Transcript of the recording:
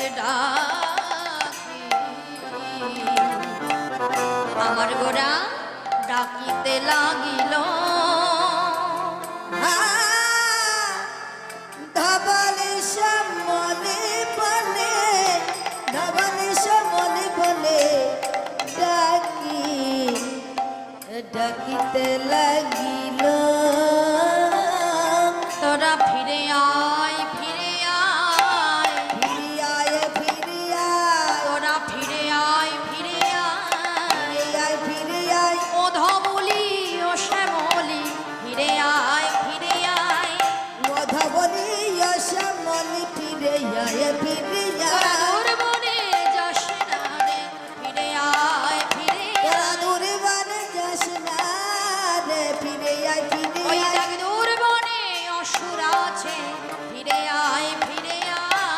ডাকি আমার গোরা ডাকিতে লাগিল ধবলে শ্যামলে বলে ধবলে শ্যামলে বলে ডাকি ডাকিতে লাগিল তোরা ফিরে আয় ফিরে আয় ফিরে আয় ফিরে আয় তোরা ফিরে আয় ফিরে আয় আয় ফিরে আয় ও ধবলি ও শ্যামলি ফিরে আয় ফিরে আয় ধবলে শ্যামলে ফিরে আয় ফিরে আয়